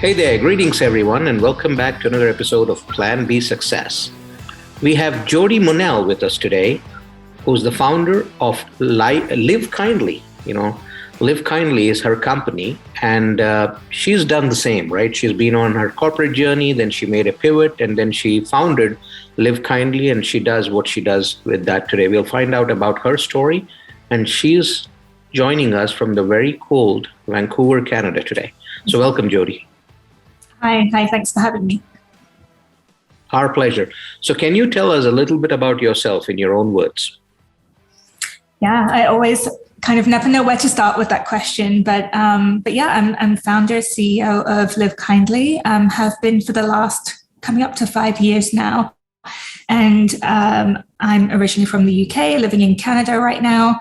Hey there, greetings everyone, and welcome back to another episode of Plan B Success. We have Jodi Monelle with us today, who's the founder of LiveKindly. LiveKindly is her company, and she's done the same, right? She's been on her corporate journey, then she made a pivot, and then she founded LiveKindly, and she does what she does with that today. We'll find out about her story, and she's joining us from the very cold Vancouver, Canada today. So welcome, Jodi. Hi, thanks for having me. Our pleasure. So can you tell us a little bit about yourself in your own words? Yeah, I always kind of never know where to start with that question, but yeah, I'm founder, CEO of LiveKindly, have been for the last coming up to 5 years now. And I'm originally from the UK, living in Canada right now.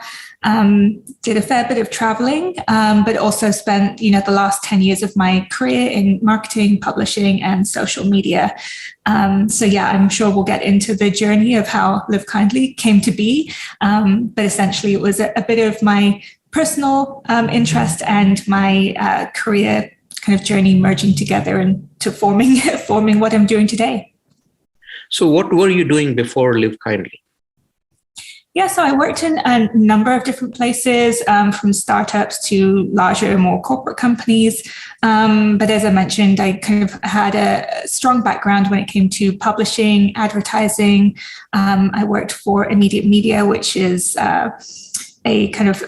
Did a fair bit of traveling, but also spent, the last 10 years of my career in marketing, publishing, and social media. So yeah, I'm sure we'll get into the journey of how LiveKindly came to be. But essentially, it was a bit of my personal interest and my career kind of journey merging together into forming what I'm doing today. So what were you doing before LiveKindly? Yeah, so I worked in a number of different places, from startups to larger, more corporate companies. But as I mentioned, I kind of had a strong background when it came to publishing, advertising. I worked for Immediate Media, which is a kind of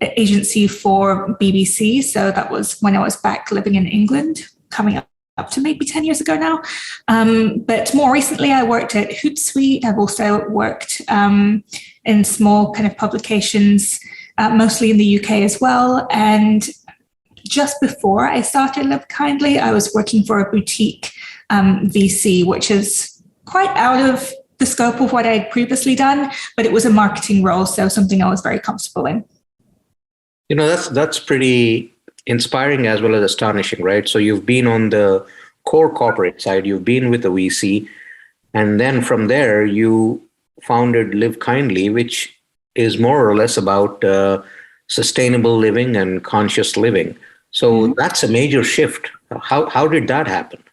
agency for BBC. So that was when I was back living in England, coming up to maybe 10 years ago now. But more recently, I worked at Hootsuite. I've also worked in small kind of publications, mostly in the UK as well. And just before I started LiveKindly, I was working for a boutique VC, which is quite out of the scope of what I'd previously done, but it was a marketing role, so something I was very comfortable in. That's pretty inspiring as well as astonishing, right? So you've been on the core corporate side, you've been with the VC, and then from there you founded LiveKindly, which is more or less about sustainable living and conscious living. So that's a major shift. How did that happen?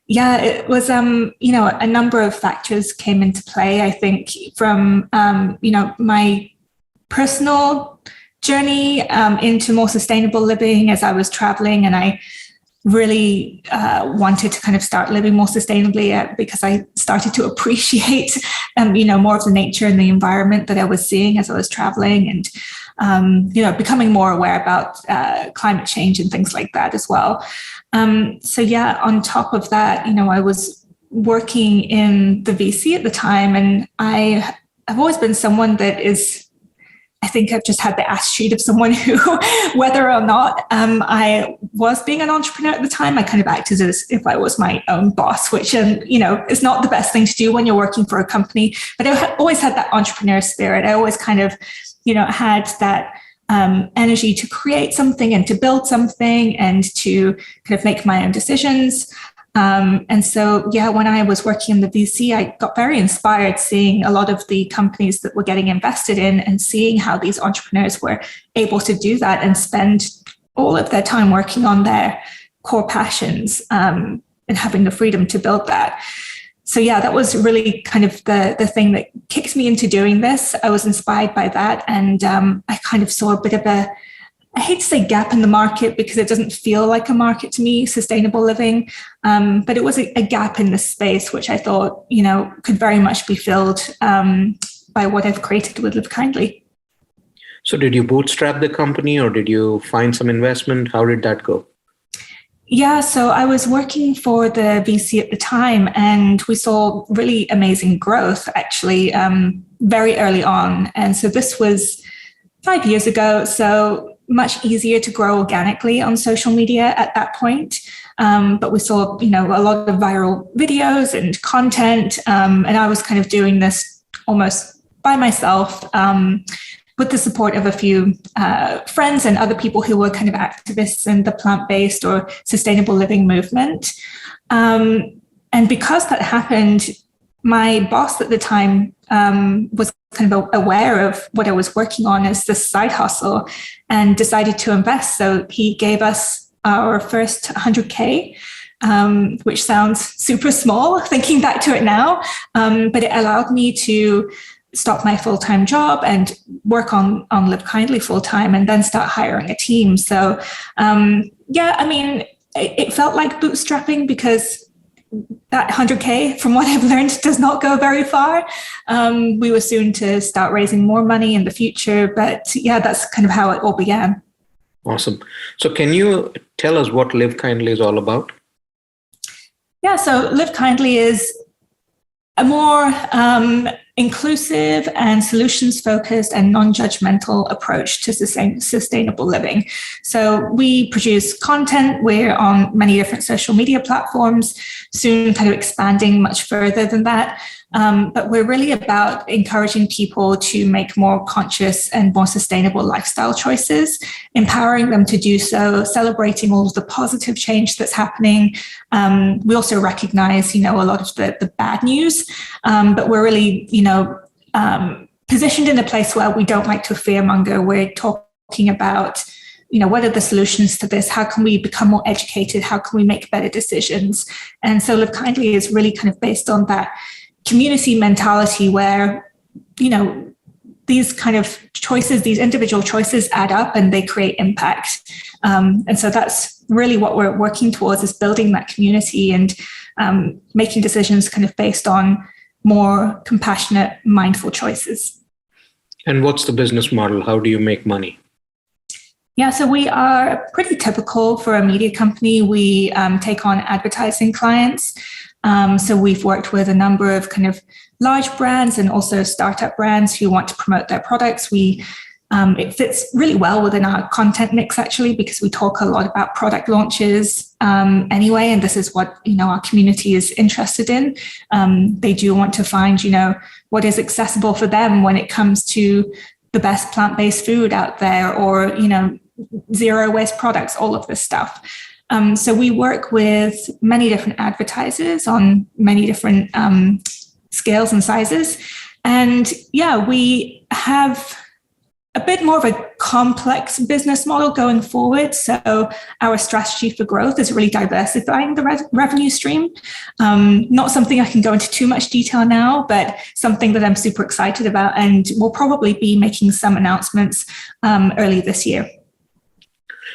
Yeah, it was, a number of factors came into play. I think from, my personal journey into more sustainable living as I was traveling, and I really wanted to kind of start living more sustainably because I started to appreciate, more of the nature and the environment that I was seeing as I was traveling, and, becoming more aware about climate change and things like that as well. So yeah, on top of that, I was working in the VC at the time, and I've always been someone that is, I think I've just had the attitude of someone who, whether or not I was being an entrepreneur at the time, I kind of acted as if I was my own boss, which, is not the best thing to do when you're working for a company. But I always had that entrepreneur spirit. I always kind of, had that energy to create something and to build something and to kind of make my own decisions. And so, yeah, when I was working in the VC, I got very inspired seeing a lot of the companies that were getting invested in and seeing how these entrepreneurs were able to do that and spend all of their time working on their core passions and having the freedom to build that. So, yeah, that was really kind of the thing that kicked me into doing this. I was inspired by that. And I kind of saw a bit of I hate to say gap in the market because it doesn't feel like a market to me, sustainable living. But it was a gap in the space, which I thought, could very much be filled by what I've created with LiveKindly. So did you bootstrap the company or did you find some investment? How did that go? Yeah, so I was working for the VC at the time, and we saw really amazing growth, actually, very early on. And so this was 5 years ago. So much easier to grow organically on social media at that point. But we saw, a lot of viral videos and content. And I was kind of doing this almost by myself with the support of a few friends and other people who were kind of activists in the plant-based or sustainable living movement. And because that happened, my boss at the time was kind of aware of what I was working on as this side hustle and decided to invest. So he gave us our first 100K, which sounds super small thinking back to it now, but it allowed me to stop my full-time job and work on LiveKindly full-time and then start hiring a team. So it felt like bootstrapping because that 100K, from what I've learned, does not go very far. We were soon to start raising more money in the future, but that's kind of how it all began. Awesome. So can you tell us what LiveKindly is all about? Yeah, so LiveKindly is a more inclusive and solutions-focused and non-judgmental approach to sustainable living. So we produce content. We're on many different social media platforms, soon kind of expanding much further than that. But we're really about encouraging people to make more conscious and more sustainable lifestyle choices, empowering them to do so, celebrating all of the positive change that's happening. We also recognize, a lot of the bad news, but we're really, positioned in a place where we don't like to fearmonger. We're talking about, what are the solutions to this? How can we become more educated? How can we make better decisions? And so LiveKindly is really kind of based on that community mentality where, these kind of choices, these individual choices add up and they create impact. And so that's really what we're working towards, is building that community and making decisions kind of based on more compassionate, mindful choices. And what's the business model? How do you make money? Yeah, so we are pretty typical for a media company. We take on advertising clients. So we've worked with a number of kind of large brands and also startup brands who want to promote their products. It fits really well within our content mix, actually, because we talk a lot about product launches anyway, and this is what our community is interested in. They do want to find what is accessible for them when it comes to the best plant-based food out there, or zero waste products, all of this stuff. So we work with many different advertisers on many different scales and sizes. And we have a bit more of a complex business model going forward. So our strategy for growth is really diversifying the revenue stream. Not something I can go into too much detail now, but something that I'm super excited about, and we'll probably be making some announcements early this year.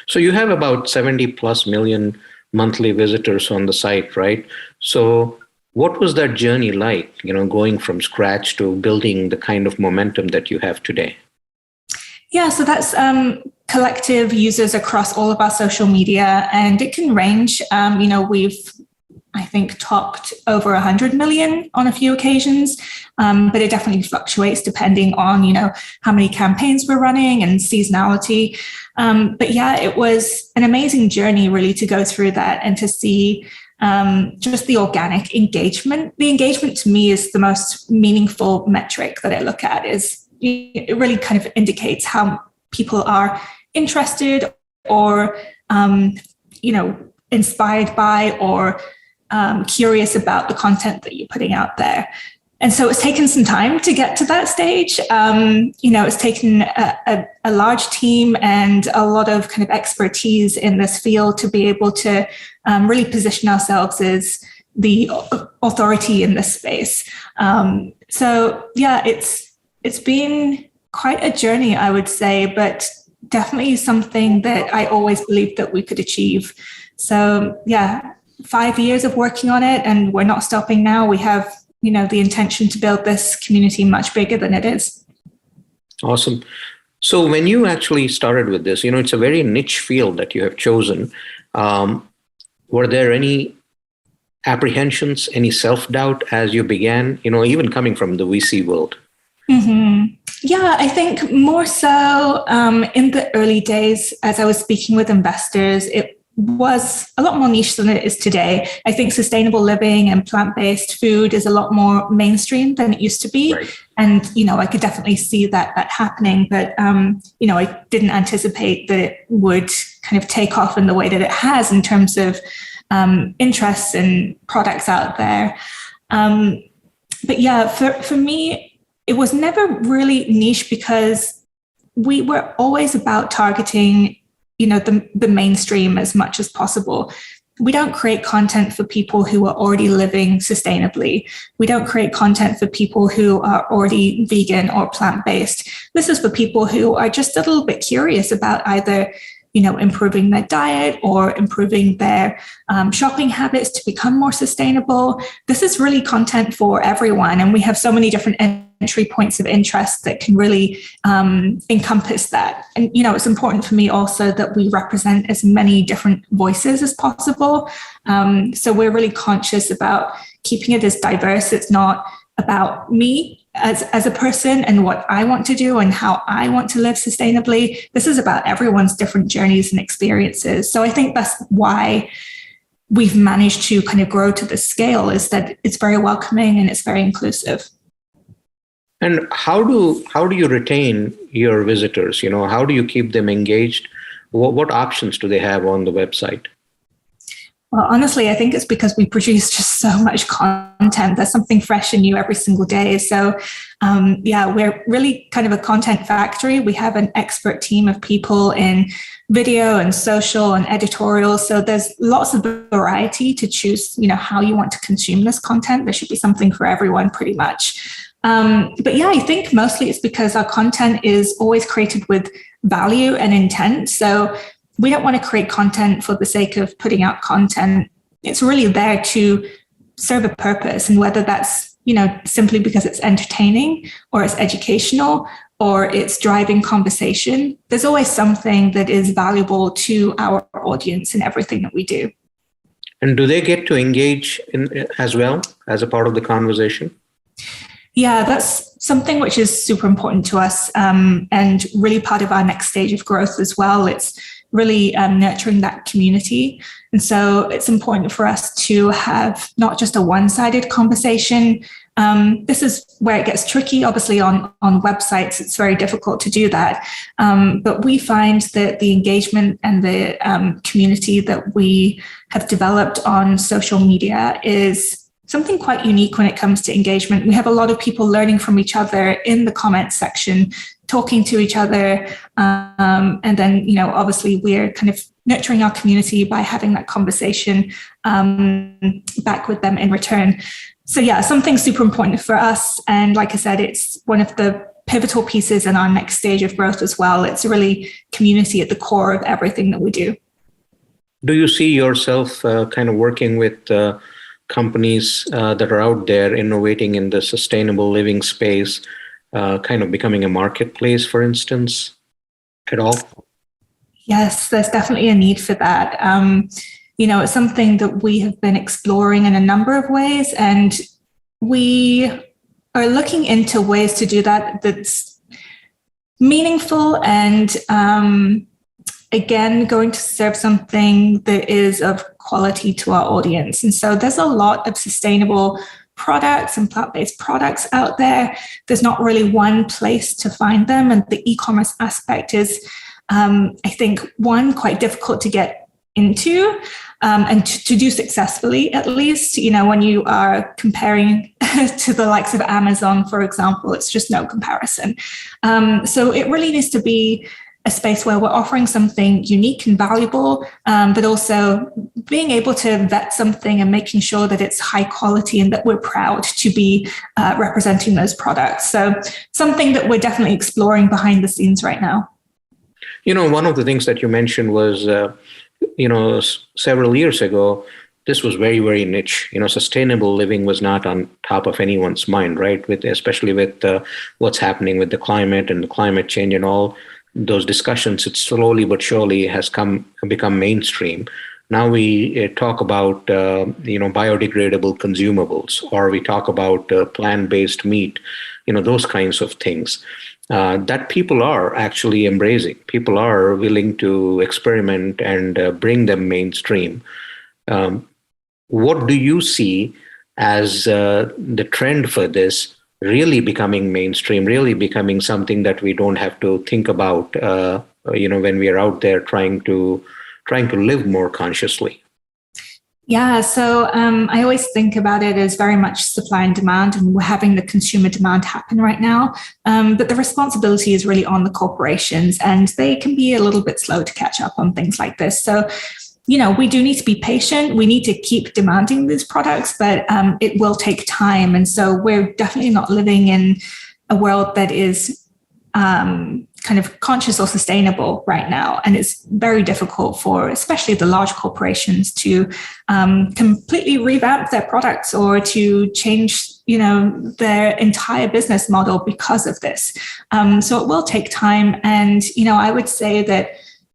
So you have about 70 plus million monthly visitors on the site, right? So what was that journey like, going from scratch to building the kind of momentum that you have today? Yeah, so that's collective users across all of our social media, and it can range. We've, I think, topped over 100 million on a few occasions, but it definitely fluctuates depending on, how many campaigns we're running and seasonality. But it was an amazing journey really to go through that and to see just the organic engagement. The engagement to me is the most meaningful metric that I look at. It really kind of indicates how people are interested or, inspired by or curious about the content that you're putting out there. And so it's taken some time to get to that stage. It's taken a large team and a lot of kind of expertise in this field to be able to really position ourselves as the authority in this space. It's been quite a journey, I would say, but definitely something that I always believed that we could achieve. So 5 years of working on it, and we're not stopping now. We have, the intention to build this community much bigger than it is. Awesome. So when you actually started with this, it's a very niche field that you have chosen. Were there any apprehensions, any self-doubt as you began, even coming from the VC world? Mm-hmm. Yeah, I think more so in the early days, as I was speaking with investors, it was a lot more niche than it is today. I think sustainable living and plant-based food is a lot more mainstream than it used to be. Right. And, I could definitely see that happening, but, I didn't anticipate that it would kind of take off in the way that it has in terms of interests and products out there. For me, it was never really niche because we were always about targeting the mainstream as much as possible. We don't create content for people who are already living sustainably. We don't create content for people who are already vegan or plant-based. This is for people who are just a little bit curious about either improving their diet or improving their shopping habits to become more sustainable. This is really content for everyone. And we have so many different entry points of interest that can really encompass that. And, it's important for me also that we represent as many different voices as possible. So we're really conscious about keeping it as diverse. It's not about me as a person and what I want to do and how I want to live sustainably. This is about everyone's different journeys and experiences. So I think that's why we've managed to kind of grow to this scale, is that it's very welcoming and it's very inclusive. And how do you retain your visitors? How do you keep them engaged? What options do they have on the website? Well, honestly, I think it's because we produce just so much content. There's something fresh and new every single day. So, we're really kind of a content factory. We have an expert team of people in video and social and editorial. So there's lots of variety to choose, how you want to consume this content. There should be something for everyone pretty much. I think mostly it's because our content is always created with value and intent. So we don't want to create content for the sake of putting out content. It's really there to serve a purpose. And whether that's, simply because it's entertaining or it's educational or it's driving conversation, there's always something that is valuable to our audience in everything that we do. And do they get to engage in as well as a part of the conversation? Yeah, that's something which is super important to us and really part of our next stage of growth as well. It's really nurturing that community. And so it's important for us to have not just a one-sided conversation. This is where it gets tricky. Obviously, on websites, it's very difficult to do that. But we find that the engagement and the community that we have developed on social media is something quite unique when it comes to engagement. We have a lot of people learning from each other in the comments section, talking to each other. And then, obviously we're kind of nurturing our community by having that conversation back with them in return. So something super important for us. And like I said, it's one of the pivotal pieces in our next stage of growth as well. It's really community at the core of everything that we do. Do you see yourself kind of working with companies that are out there innovating in the sustainable living space, kind of becoming a marketplace, for instance, at all? Yes, there's definitely a need for that. It's something that we have been exploring in a number of ways, and we are looking into ways to do that that's meaningful and again, going to serve something that is of quality to our audience. And so there's a lot of sustainable products and plant-based products out there. There's not really one place to find them. And the e-commerce aspect is, I think, one, quite difficult to get into and to do successfully, at least. When you are comparing to the likes of Amazon, for example, it's just no comparison. So it really needs to be a space where we're offering something unique and valuable, but also being able to vet something and making sure that it's high quality and that we're proud to be representing those products. So something that we're definitely exploring behind the scenes right now. One of the things that you mentioned was, several years ago, this was very, very niche. Sustainable living was not on top of anyone's mind, right? Especially with what's happening with the climate and the climate change and all those discussions, it slowly but surely has become mainstream. Now we talk about biodegradable consumables, or we talk about plant-based meat, those kinds of things that people are actually embracing. People are willing to experiment and bring them mainstream. What do you see as the trend for this really becoming mainstream, really becoming something that we don't have to think about, when we are out there trying to live more consciously? Yeah, so I always think about it as very much supply and demand, and we're having the consumer demand happen right now. But the responsibility is really on the corporations, and they can be a little bit slow to catch up on things like this. So, we do need to be patient. We need to keep demanding these products, but it will take time. And so we're definitely not living in a world that is kind of conscious or sustainable right now. And it's very difficult for especially the large corporations to completely revamp their products or to change, their entire business model because of this. So it will take time. And, I would say that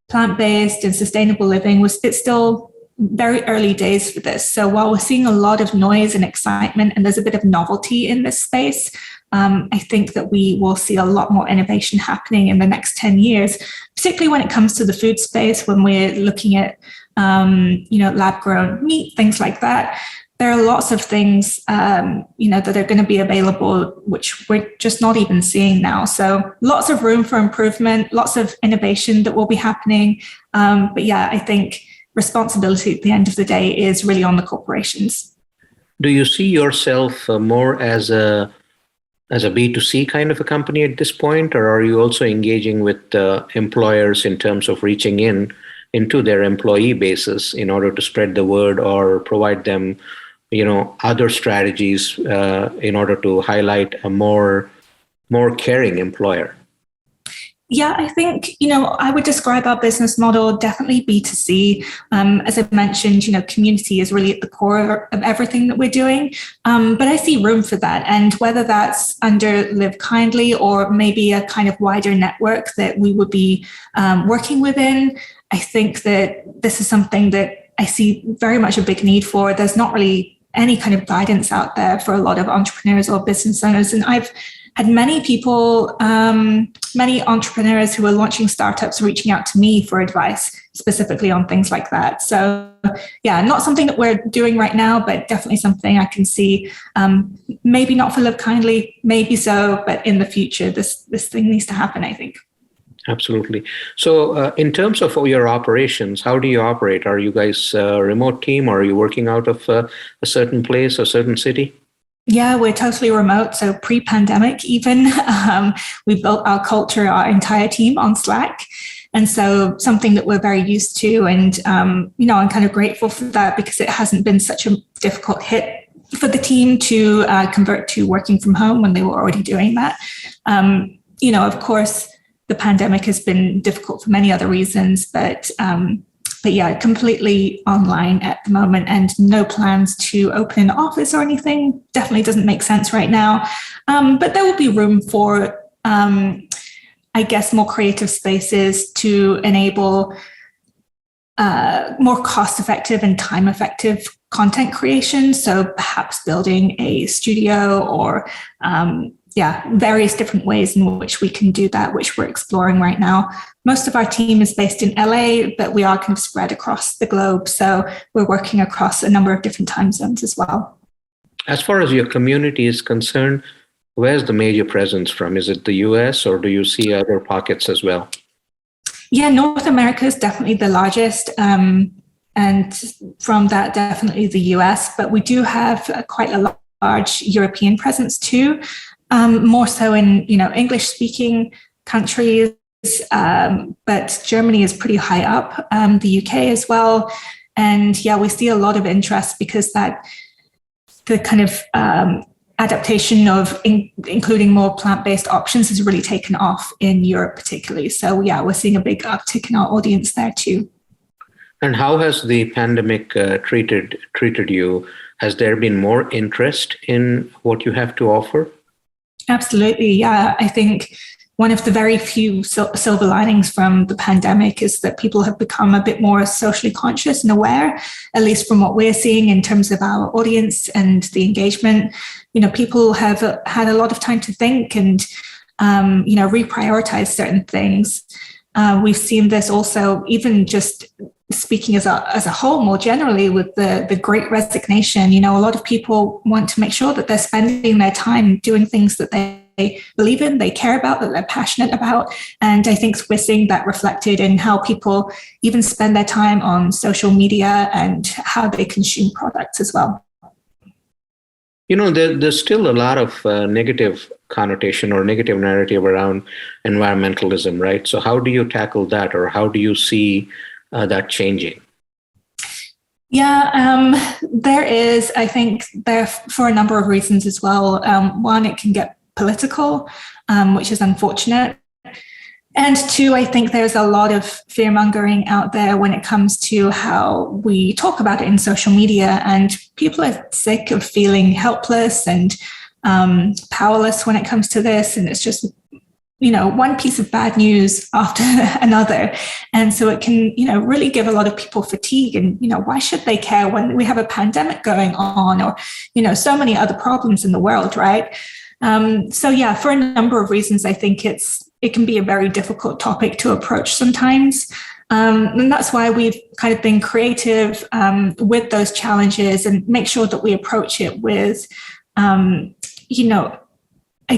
plant-based and sustainable living it's still very early days for this. So while we're seeing a lot of noise and excitement and there's a bit of novelty in this space, I think that we will see a lot more innovation happening in the next 10 years, particularly when it comes to the food space, when we're looking at, lab-grown meat, things like that. There are lots of things, that are going to be available, which we're just not even seeing now. So lots of room for improvement, lots of innovation that will be happening. But yeah, I think responsibility at the end of the day is really on the corporations. Do you see yourself more as a B2C kind of a company at this point, or are you also engaging with employers in terms of reaching into their employee bases in order to spread the word or provide them, other strategies in order to highlight a more caring employer? Yeah, I think, I would describe our business model definitely B2C. As I mentioned, community is really at the core of everything that we're doing. But I see room for that. And whether that's under LiveKindly or maybe a kind of wider network that we would be working within, I think that this is something that I see very much a big need for. There's not really any kind of guidance out there for a lot of entrepreneurs or business owners. And I've had many people, many entrepreneurs who are launching startups reaching out to me for advice specifically on things like that. So yeah, not something that we're doing right now, but definitely something I can see, maybe not for LiveKindly, maybe so, but in the future, this thing needs to happen, I think. Absolutely. So in terms of your operations, how do you operate? Are you guys a remote team, or are you working out of a certain place, a certain city? Yeah, we're totally remote. So pre-pandemic even, we built our culture, our entire team on Slack. And so something that we're very used to. And, I'm kind of grateful for that because it hasn't been such a difficult hit for the team to convert to working from home when they were already doing that. Of course, the pandemic has been difficult for many other reasons, but yeah, completely online at the moment and no plans to open an office or anything. Definitely doesn't make sense right now. But there will be room for, I guess, more creative spaces to enable more cost-effective and time-effective content creation. So perhaps building a studio or various different ways in which we can do that, which we're exploring right now. Most of our team is based in LA, but we are kind of spread across the globe. So we're working across a number of different time zones as well. As far as your community is concerned, where's the major presence from? Is it the US, or do you see other pockets as well? Yeah, North America is definitely the largest. And from that, definitely the US. But we do have quite a large European presence too. More so in, English-speaking countries, but Germany is pretty high up, the UK as well. And yeah, we see a lot of interest because the kind of adaptation of including more plant-based options has really taken off in Europe particularly. So yeah, we're seeing a big uptick in our audience there too. And how has the pandemic treated you? Has there been more interest in what you have to offer? Absolutely. Yeah. I think one of the very few silver linings from the pandemic is that people have become a bit more socially conscious and aware, at least from what we're seeing in terms of our audience and the engagement. People have had a lot of time to think and, reprioritize certain things. We've seen this also, even just speaking as a whole, more generally with the Great Resignation. A lot of people want to make sure that they're spending their time doing things that they they believe in, they care about, that they're passionate about. And I think we're seeing that reflected in how people even spend their time on social media and how they consume products as well. There's still a lot of negative connotation or negative narrative around environmentalism, right? So how do you tackle that, or how do you see that changing? Yeah, there is, I think, there for a number of reasons as well. One, it can get political, which is unfortunate. And two, I think there's a lot of fear mongering out there when it comes to how we talk about it in social media, and people are sick of feeling helpless and powerless when it comes to this. And it's just, one piece of bad news after another. And so it can, really give a lot of people fatigue. And, why should they care when we have a pandemic going on, or, so many other problems in the world, right? So yeah, for a number of reasons, I think it can be a very difficult topic to approach sometimes. And that's why we've kind of been creative with those challenges and make sure that we approach it with, I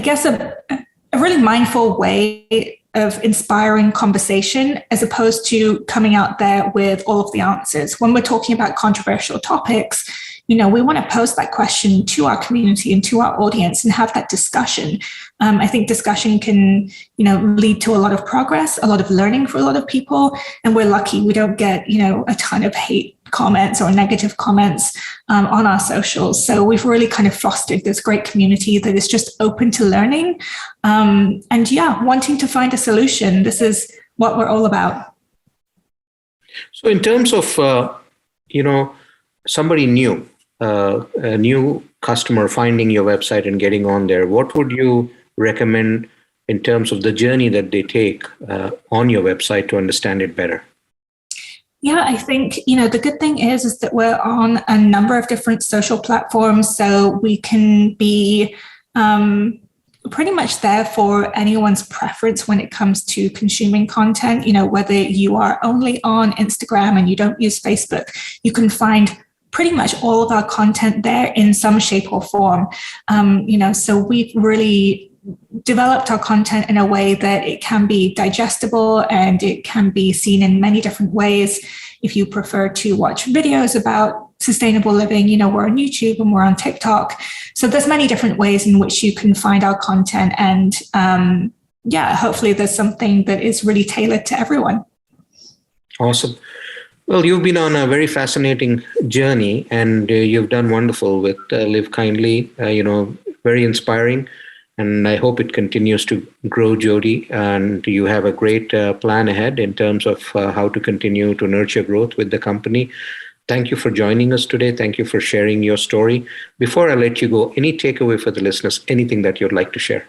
guess a really mindful way of inspiring conversation, as opposed to coming out there with all of the answers. When we're talking about controversial topics, we want to pose that question to our community and to our audience and have that discussion. I think discussion can, lead to a lot of progress, a lot of learning for a lot of people. And we're lucky we don't get, a ton of hate comments or negative comments on our socials. So we've really kind of fostered this great community that is just open to learning. And yeah, wanting to find a solution. This is what we're all about. So in terms of, somebody new, a new customer finding your website and getting on there, what would you recommend in terms of the journey that they take on your website to understand it better? Yeah, I think, the good thing is that we're on a number of different social platforms, so we can be pretty much there for anyone's preference when it comes to consuming content. Whether you are only on Instagram and you don't use Facebook, you can find pretty much all of our content there in some shape or form. So we've really developed our content in a way that it can be digestible and it can be seen in many different ways. If you prefer to watch videos about sustainable living, we're on YouTube and we're on TikTok. So there's many different ways in which you can find our content. And hopefully there's something that is really tailored to everyone. Awesome. Well, you've been on a very fascinating journey, and you've done wonderful with LiveKindly, very inspiring. And I hope it continues to grow, Jodi, and you have a great plan ahead in terms of how to continue to nurture growth with the company. Thank you for joining us today. Thank you for sharing your story. Before I let you go, any takeaway for the listeners, anything that you'd like to share?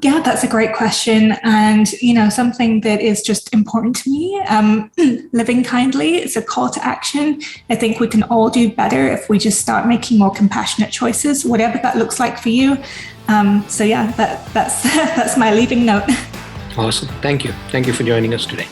Yeah, that's a great question. And, something that is just important to me, living kindly, it's a call to action. I think we can all do better if we just start making more compassionate choices, whatever that looks like for you. So yeah, that's my leaving note. Awesome. Thank you. Thank you for joining us today.